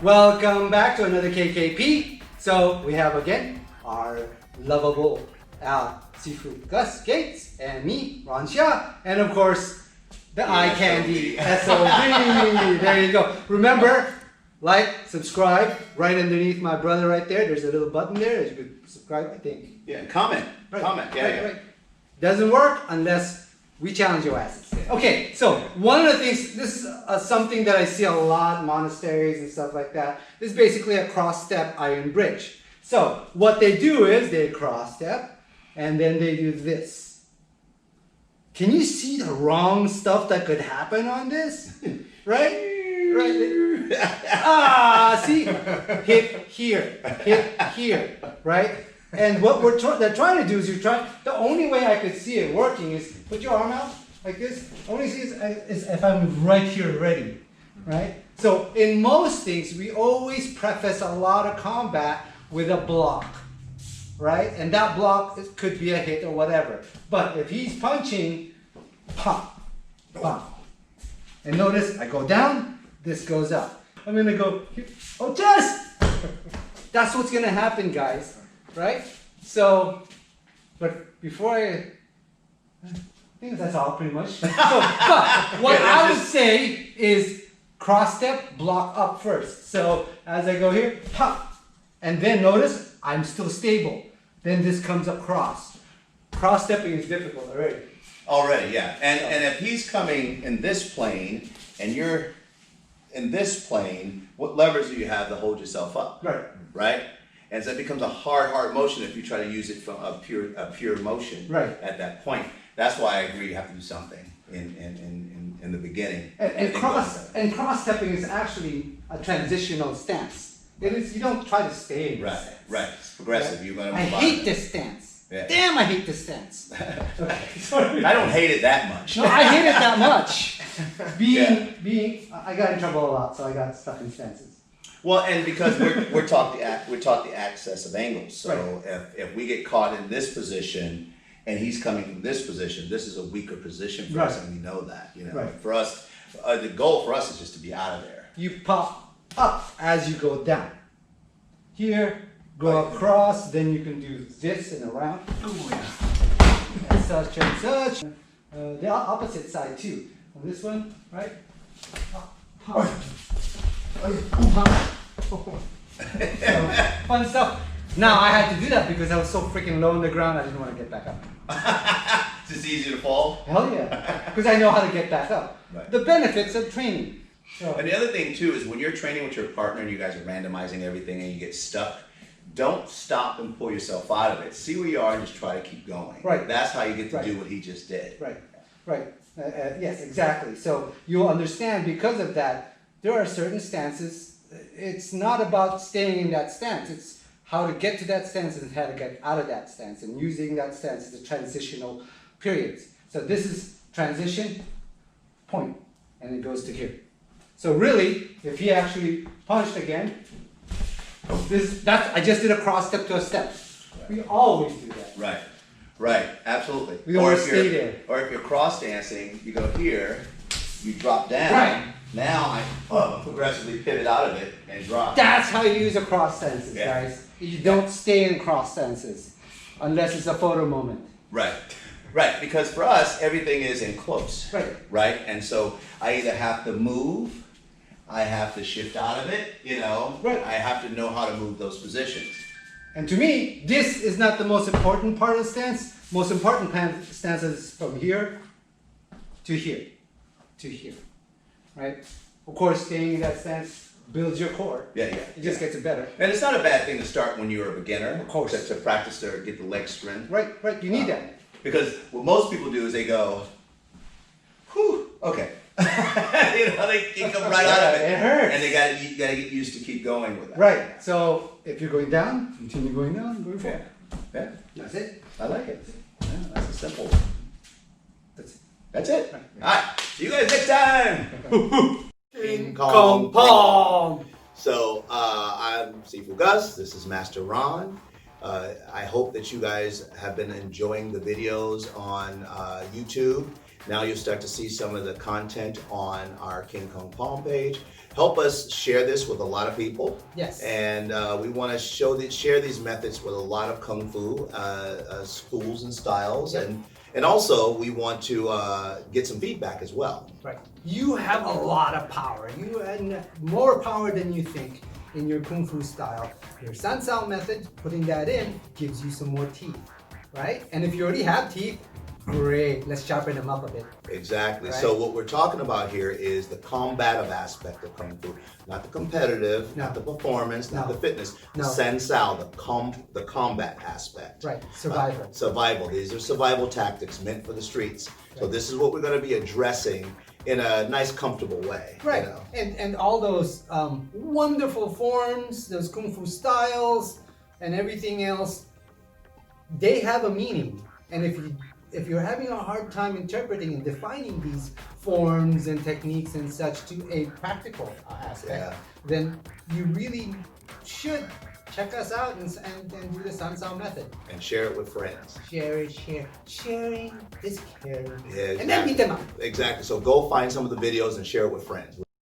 Welcome back to another KKP. So we have again our lovable Sifu Gus Gates and me, Ron Xia, and of course the eye candy SOB. There you go. Remember, like, subscribe. Right underneath my brother right there, there's a little button there. You could subscribe, I think. Yeah, comment. Right. Comment. Yeah, Right. Doesn't work unless we challenge your asses. Okay, so one of the things, this is something that I see a lot in monasteries and stuff like that. This is basically a cross-step iron bridge. So what they do is they cross-step and then they do this. Can you see the wrong stuff that could happen on this? Right? See? Hit here, right? And what they're trying to do is the only way I could see it working is put your arm out like this. Only see is if I'm right here ready, right? So in most things, we always preface a lot of combat with a block, right? And that block could be a hit or whatever. But if he's punching, pop, pop. And notice I go down, this goes up. I'm gonna go, oh, chest! That's what's gonna happen, guys. Right? So, but before I think that's all pretty much. But what I would say is cross step, block up first. So as I go here, pop, and then notice I'm still stable. Then this comes across. Cross stepping is difficult already. Already, yeah. And if he's coming in this plane and you're in this plane, what levers do you have to hold yourself up? Right. Right? And so it becomes a hard motion if you try to use it from a pure motion at that point. That's why I agree you have to do something in the beginning. And cross stepping is actually a transitional stance. It is, you don't try to stay in this stance. Right. It's progressive. You're gonna I hate this stance. Yeah. Damn, I hate this stance. Okay, sorry. I don't hate it that much. No, I hate it that much. I got in trouble a lot, so I got stuck in stances. Well, and because we're taught the access of angles. So if we get caught in this position and he's coming from this position, this is a weaker position for us, and we know that. You know, for us, the goal for us is just to be out of there. You pop up as you go down. Here, go across, then you can do this and around. And such and such. The opposite side too. On this one, right? Fun stuff. Now I had to do that because I was so freaking low on the ground I didn't want to get back up. It's just easy to fall. Hell yeah, because I know how to get back up. Right. The benefits of training. So. And the other thing too is when you're training with your partner and you guys are randomizing everything and you get stuck, don't stop and pull yourself out of it. See where you are and just try to keep going. Right. That's how you get to do what he just did. Right. Yes, exactly. So you'll understand because of that. There are certain stances. It's not about staying in that stance. It's how to get to that stance and how to get out of that stance. And using that stance as a transitional periods. So this is transition, point, and it goes to here. So really, if he actually punched again, I just did a cross step to a step. We always do that. Right. Absolutely. We always stay there. Or if you're cross dancing, you go here, you drop down. Right. Now I progressively pivot out of it and drop. That's how you use a cross stances, guys. You don't stay in cross stances unless it's a photo moment. Right. Because for us, everything is in close. Right. And so I either have to move, I have to shift out of it, I have to know how to move those positions. And to me, this is not the most important part of the stance. Most important stance is from here to here to here. Right? Of course, staying in that stance builds your core. It just gets it better. And it's not a bad thing to start when you're a beginner. Of course. To practice to get the leg strength. Right. You need that. Because what most people do is they go, whew, okay. They come right out of it. It hurts. And you gotta get used to keep going with that. Right. So if you're going down, continue going down, going forward. Yeah. That's it. I like it. Yeah, that's a simple. That's it. All right. See you guys next time. King Kong Palm. So I'm Sifu Gus. This is Master Ron. I hope that you guys have been enjoying the videos on YouTube. Now you'll start to see some of the content on our King Kong Palm page. help us share this with a lot of people. Yes. And we want to share these methods with a lot of Kung Fu schools and styles. Yep. And also we want to get some feedback as well. Right. You have a lot of power. You have more power than you think in your Kung Fu style. Your San Sao method, putting that in, gives you some more teeth, right? And if you already have teeth, great. Let's sharpen them up a bit. Exactly. Right? So what we're talking about here is the combative aspect of Kung Fu, not the competitive, No. not the performance, not No. the fitness. The No. San Sao, the combat aspect. Right. Survival. Survival. These are survival tactics meant for the streets. So Right. this is what we're going to be addressing in a nice, comfortable way. Right. You know? And all those wonderful forms, those Kung Fu styles, and everything else, they have a meaning. And if you're having a hard time interpreting and defining these forms and techniques and such to a practical aspect, then you really should check us out and do the San Sao method. And share it with friends. Share. Sharing is caring. Yeah, And then beat them up. Exactly. So go find some of the videos and share it with friends.